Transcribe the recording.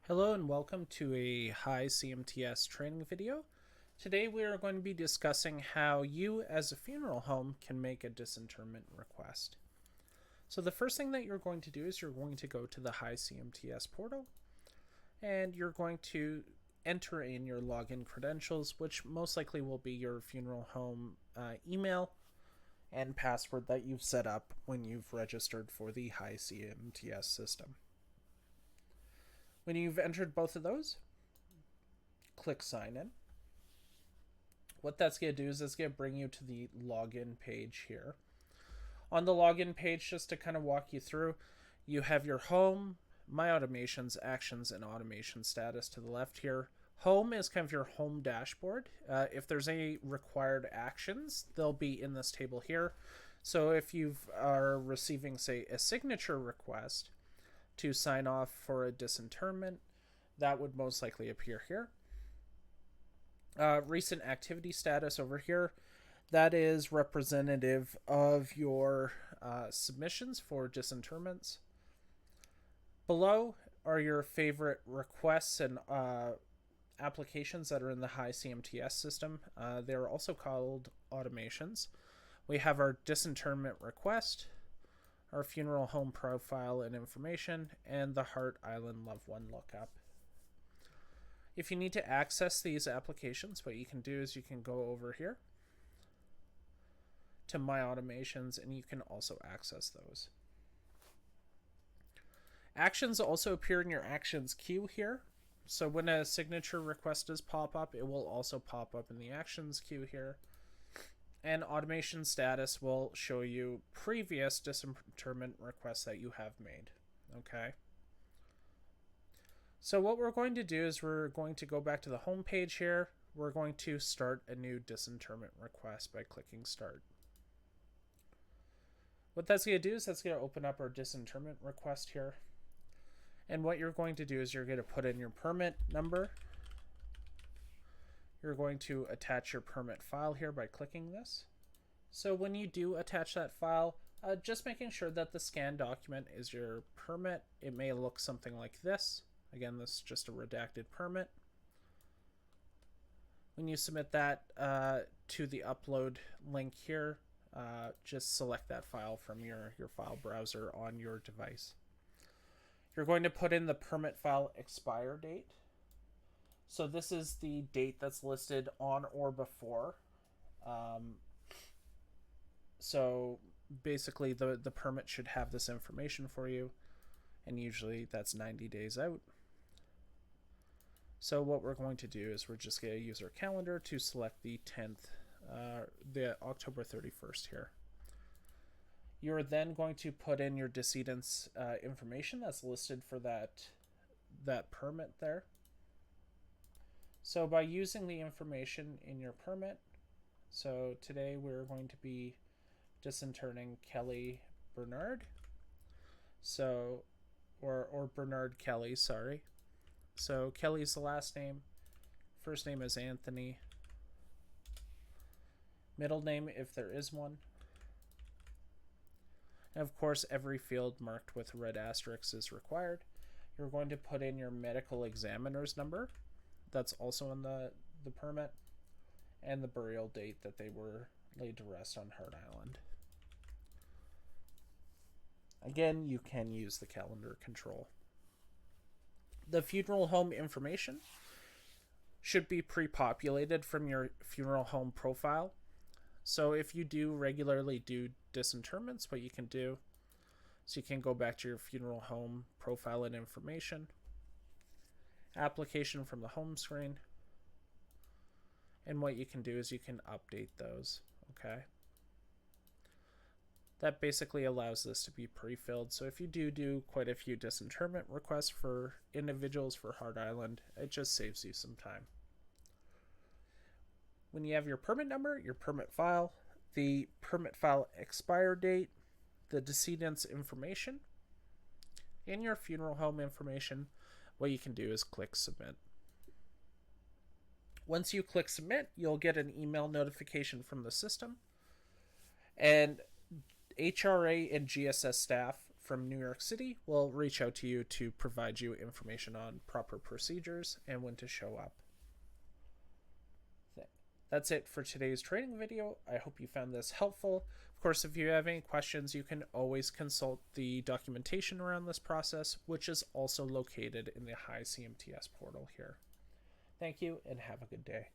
Hello and welcome to a high CMTS training video. Today we are going to be discussing how you as a funeral home can make a disinterment request. So the first thing that you're going to do is you're going to go to the high CMTS portal and you're going to enter in your login credentials, which most likely will be your funeral home email and password that you've set up when you've registered for the high CMTS system. When you've entered both of those, click sign in. What that's going to do is it's going to bring you to the login page here. On the login page, just to kind of walk you through, you have your home, my automations, actions, and automation status to the left here. Home is kind of your home dashboard. If there's any required actions, they'll be in this table here. So if you are receiving, say, a signature request to sign off for a disinterment, that would most likely appear here. Recent activity status over here, that is representative of your submissions for disinterments. Below are your favorite requests and applications that are in the high CMTS system. They're also called automations. We have our disinterment request, our funeral home profile and information, and the Hart Island Loved One lookup. If you need to access these applications, what you can do is you can go over here to My Automations and you can also access those. Actions also appear in your actions queue here. So when a signature request does pop up, it will also pop up in the actions queue here. And automation status will show you previous disinterment requests that you have made. Okay. So what we're going to do is we're going to go back to the home page here. We're going to start a new disinterment request by clicking start. What that's going to do is that's going to open up our disinterment request here. And what you're going to do is you're going to put in your permit number. You're going to attach your permit file here by clicking this. So when you do attach that file, just making sure that the scanned document is your permit. It may look something like this. Again, this is just a redacted permit. When you submit that to the upload link here, just select that file from your file browser on your device. You're going to put in the permit file expire date. So this is the date that's listed on or before. So basically the permit should have this information for you, and usually that's 90 days out. So what we're going to do is we're just going to use our calendar to select the 10th, the October 31st here. You're then going to put in your decedent's information that's listed for that permit there. So by using the information in your permit, so today we're going to be disinterring Kelly Bernard. So, or Bernard Kelly, sorry. So Kelly's the last name. First name is Anthony. Middle name, if there is one. And of course, every field marked with red asterisks is required. You're going to put in your medical examiner's number. That's also in the permit. And the burial date that they were laid to rest on Hart Island. Again, you can use the calendar control. The funeral home information should be pre-populated from your funeral home profile. So if you do regularly do disinterments, what you can do is you can go back to your funeral home profile and information, application from the home screen, and what you can do is you can update those. Okay. That basically allows this to be pre-filled. So if you do quite a few disinterment requests for individuals for Hart Island, it just saves you some time. When you have your permit number, your permit file, the permit file expire date, the decedent's information, and your funeral home information, what you can do is click submit. Once you click submit, you'll get an email notification from the system, and HRA and GSS staff from New York City will reach out to you to provide you information on proper procedures and when to show up. That's it for today's training video. I hope you found this helpful. Of course, if you have any questions, you can always consult the documentation around this process, which is also located in the High CMTS portal here. Thank you and have a good day.